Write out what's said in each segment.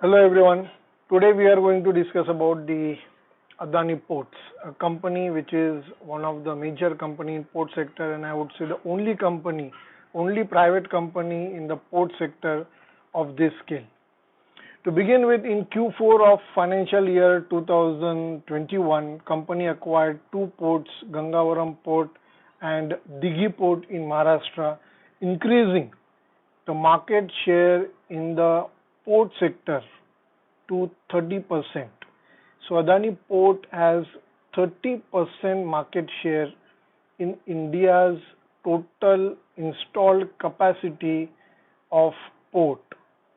Hello everyone. Today we are going to discuss about the Adani Ports, a company which is one of the major company in port sector, and I would say the only private company in the port sector of this scale. To begin with, in Q4 of financial year 2021, company acquired two ports, Gangavaram Port and Dighi Port in Maharashtra, increasing the market share in the port sector to 30%. So Adani Port has 30% market share in India's total installed capacity of port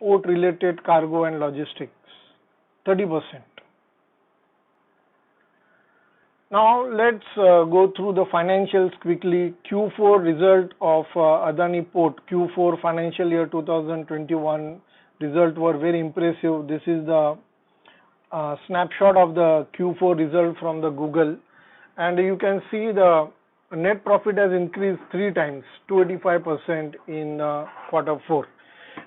related cargo and logistics, 30%. Now let's go through the financials quickly. Q4 result of Adani Port, Q4 financial year 2021 results were very impressive. This is the snapshot of the Q4 result from the Google, and you can see the net profit has increased 3 times, 285% in quarter 4.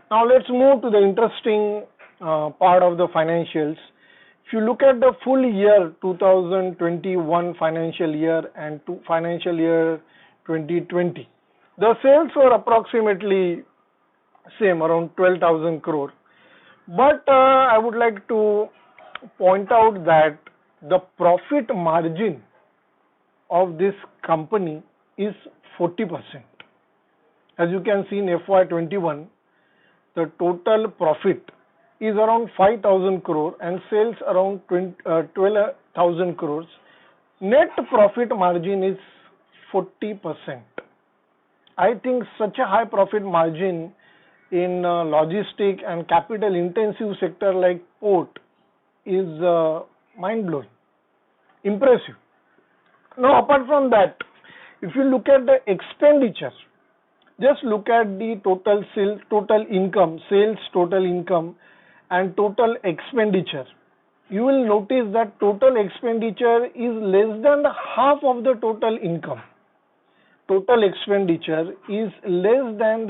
Now let's move to the interesting part of the financials. If you look at the full year 2021 financial year and financial year 2020, the sales were approximately same, around 12,000 crore. But I would like to point out that the profit margin of this company is 40%. As you can see in FY21, the total profit is around 5,000 crore and sales around 12,000 crores. Net profit margin is 40%. I think such a high profit margin in logistic and capital intensive sector like port is mind blowing, impressive. Now apart from that, if you look at the expenditure, just look at the total sales, total income and total expenditure. You will notice that total expenditure is less than half of the total income. Total expenditure is less than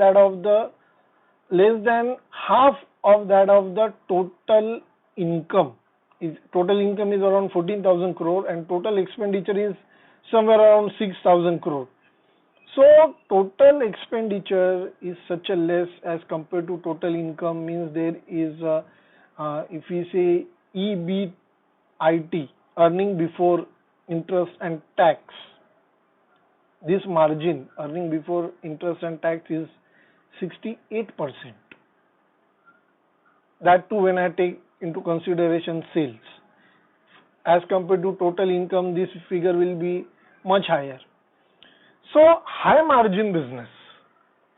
half of that of the total income. Total income is around 14,000 crore and total expenditure is somewhere around 6,000 crore. So total expenditure is such a less as compared to total income, means there is if we say EBIT, earning before interest and tax, this margin, earning before interest and tax, is 68%. That too when I take into consideration sales. As compared to total income, this figure will be much higher. So high margin business.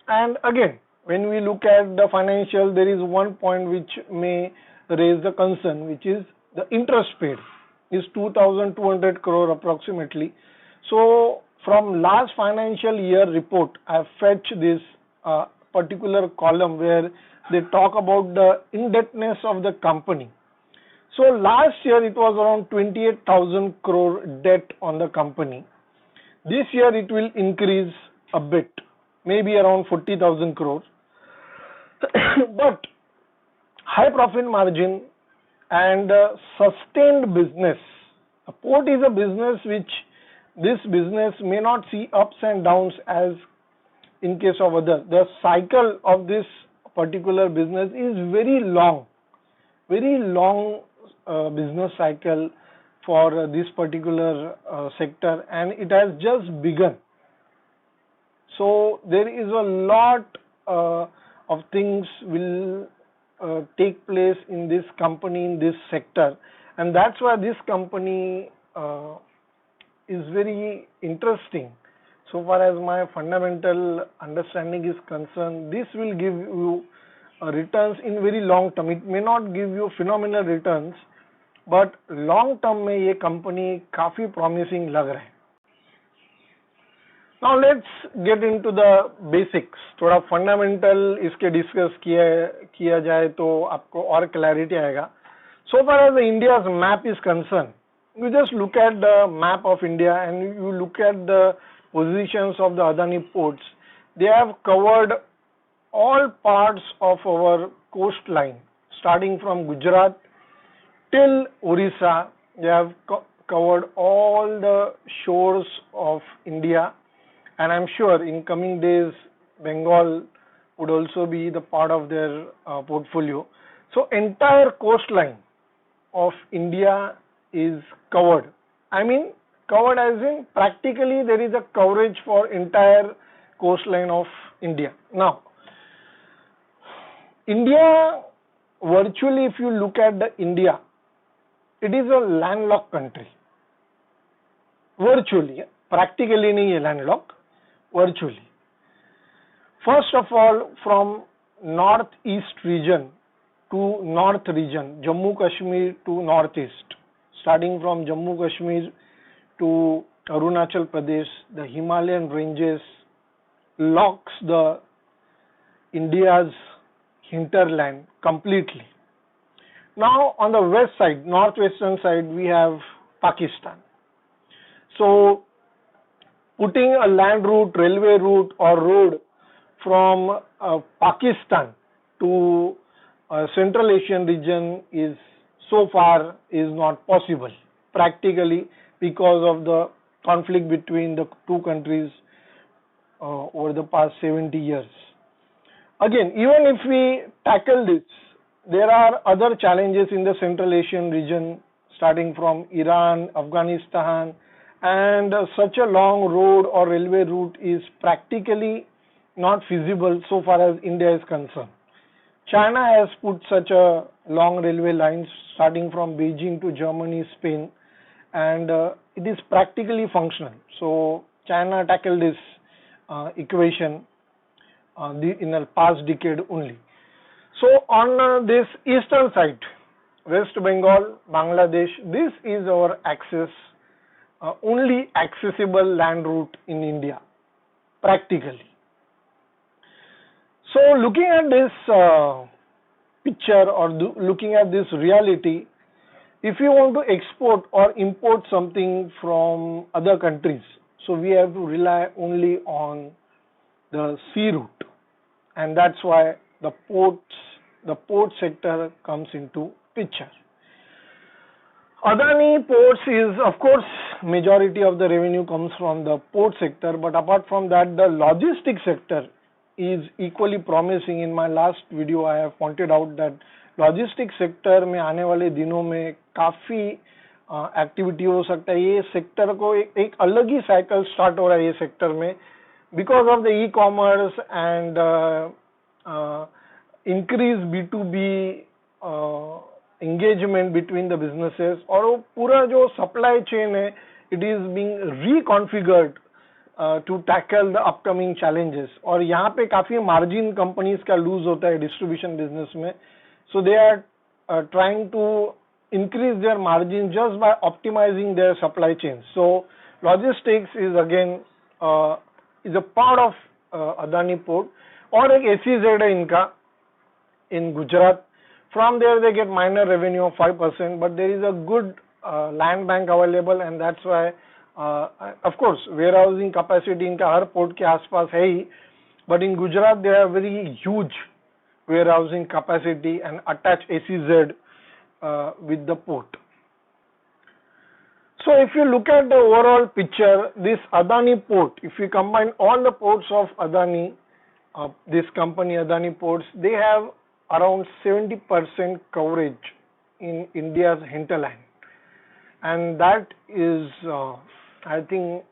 And again, when we look at the financial, there is one point which may raise the concern, which is the interest paid is 2,200 crore approximately. So from last financial year report, I have fetched this particular column where they talk about the indebtedness of the company. So last year it was around 28,000 crore debt on the company. This year it will increase a bit, maybe around 40,000 crore. But high profit margin and sustained business. A port is a business which this business may not see ups and downs as in case of other. The cycle of this particular business is very long business cycle for this particular sector, and it has just begun. So there is a lot of things will take place in this company, in this sector, and that's why this company is very interesting. So far as my fundamental understanding is concerned, this will give you returns in very long term. It may not give you phenomenal returns, but long term में ये company काफी promising लग रहा है. Now let's get into the basics. थोड़ा fundamental इसके discuss किया जाए तो आपको और clarity आएगा. So far as the India's map is concerned, you just look at the map of India and you look at the positions of the Adani ports. They have covered all parts of our coastline, starting from Gujarat till Orissa. They have covered all the shores of India, and I'm sure in coming days Bengal would also be the part of their portfolio. So entire coastline of India is covered. I mean covered as in practically there is a coverage for entire coastline of India. Now India, virtually if you look at the India, it is a landlocked country. Virtually, practically nahi hai landlocked, virtually. First of all, from northeast region to north region, Jammu Kashmir to northeast, starting from Jammu Kashmir to Arunachal Pradesh, the Himalayan ranges locks the India's hinterland completely. Now on the west side, northwestern side, we have Pakistan. So putting a land route, railway route or road from Pakistan to Central Asian region is so far is not possible practically because of the conflict between the two countries over the past 70 years. Again, even if we tackle this, there are other challenges in the Central Asian region starting from Iran, Afghanistan, and such a long road or railway route is practically not feasible so far as India is concerned. China has put such a long railway lines starting from Beijing to Germany, Spain, and it is practically functional. So China tackled this equation in the past decade only. So on this eastern side, West Bengal, Bangladesh, this is our access, only accessible land route in India, practically. So looking at this picture or looking at this reality, if you want to export or import something from other countries, so we have to rely only on the sea route, and that's why the port sector comes into picture. Adani Ports is, of course, majority of the revenue comes from the port sector, but apart from that, the logistics sector is equally promising. In my last video, I have pointed out that logistics sector में आने वाले दिनों में काफी activity हो सकता है. ये सेक्टर को एक अलग ही साइकिल स्टार्ट हो रहा है ये सेक्टर में because of the e-commerce and increased B2B engagement between the businesses, और वो पूरा जो supply chain है, it is being reconfigured to tackle the upcoming challenges. और यहाँ पे काफी margin companies का lose होता है distribution business में, so they are trying to increase their margin just by optimizing their supply chains. So logistics is again is a part of Adani Port. और एक SEZ है इनका in Gujarat. From there they get minor revenue of 5%, but there is a good land bank available, and that's why of course warehousing capacity इनका हर port के आसपास है ही, but in Gujarat they have very huge warehousing capacity and attach SEZ with the port. So if you look at the overall picture, this Adani Port, if you combine all the ports of Adani, this company Adani Ports, they have around 70% coverage in India's hinterland, and that is I think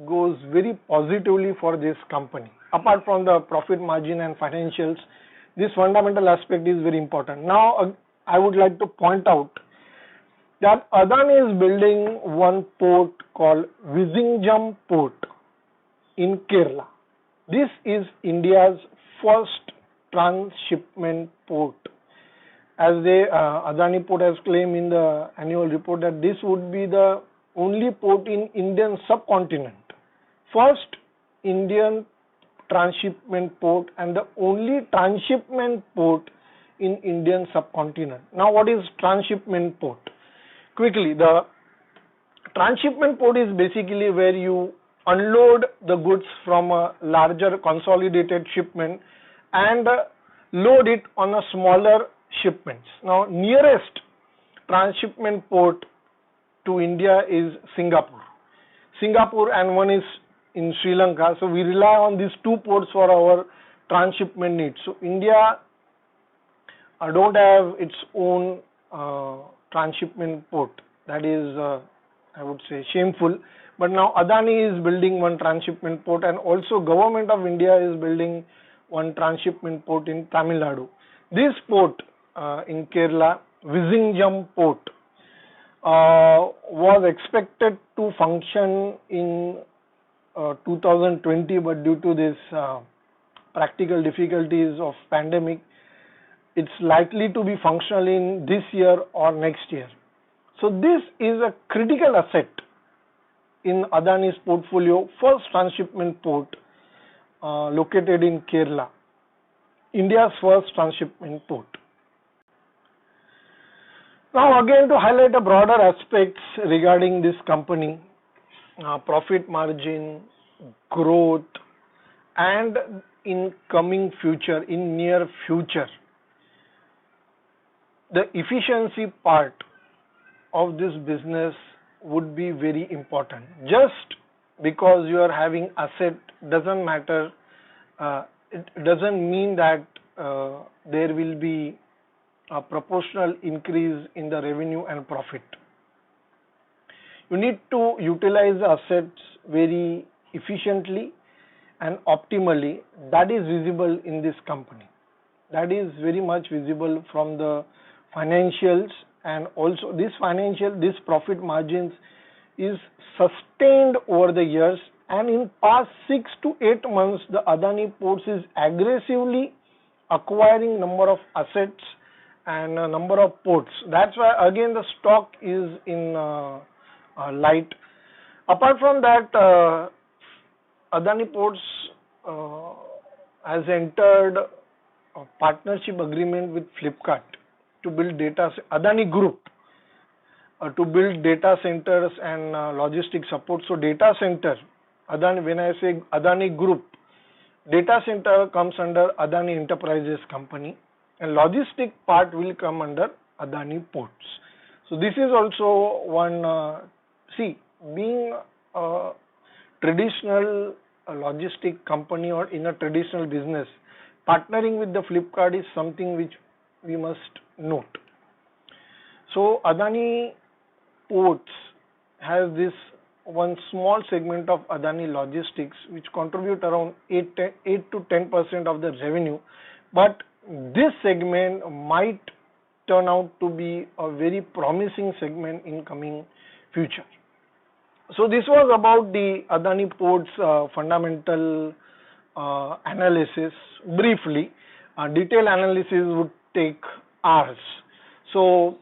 goes very positively for this company. Apart from the profit margin and financials, this fundamental aspect is very important. Now I would like to point out that Adani is building one port called Vizhinjam Port in Kerala. This is India's first transshipment port. As Adani Port has claimed in the annual report that this would be the only port in Indian subcontinent, first Indian transshipment port and the only transshipment port in Indian subcontinent. Now what is transshipment port? Quickly, the transshipment port is basically where you unload the goods from a larger consolidated shipment and load it on a smaller shipments. Now, nearest transshipment port to India is Singapore. Singapore and one is in Sri Lanka. So we rely on these two ports for our transshipment needs. So India don't have its own transshipment port. That is, I would say, shameful. But now Adani is building one transshipment port, and also Government of India is building one transshipment port in Tamil Nadu. This port in Kerala, Vizhinjam Port, was expected to function in 2020, but due to this practical difficulties of pandemic, it's likely to be functional in this year or next year. So this is a critical asset in Adani's portfolio, first transshipment port located in Kerala, India's first transshipment port. Now again, to highlight a broader aspects regarding this company, profit margin, growth, and in coming future, in near future, the efficiency part of this business would be very important. Just because you are having asset doesn't matter, it doesn't mean that there will be a proportional increase in the revenue and profit. You need to utilize the assets very efficiently and optimally. That is visible in this company. That is very much visible from the financials, and also this profit margins is sustained over the years, and in past 6 to 8 months the Adani Ports is aggressively acquiring number of assets and a number of ports. That's why again the stock is in light. Apart from that, Adani Ports has entered a partnership agreement with Flipkart to build Adani Group to build data centers and logistic support. So data center, Adani, when I say Adani Group, data center comes under Adani Enterprises company, and logistic part will come under Adani Ports. So this is also one, being a traditional logistic company or in a traditional business, partnering with the Flipkart is something which we must note. So Adani Ports has this one small segment of Adani Logistics which contribute around 8 to 10% of the revenue, but this segment might turn out to be a very promising segment in coming future. So this was about the Adani Ports fundamental analysis briefly. Detailed analysis would take hours. So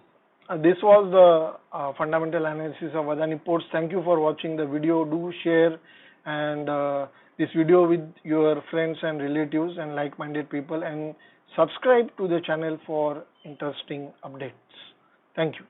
this was the fundamental analysis of Adani Ports. Thank you for watching the video. Do share and this video with your friends and relatives and like-minded people, and subscribe to the channel for interesting updates. Thank you.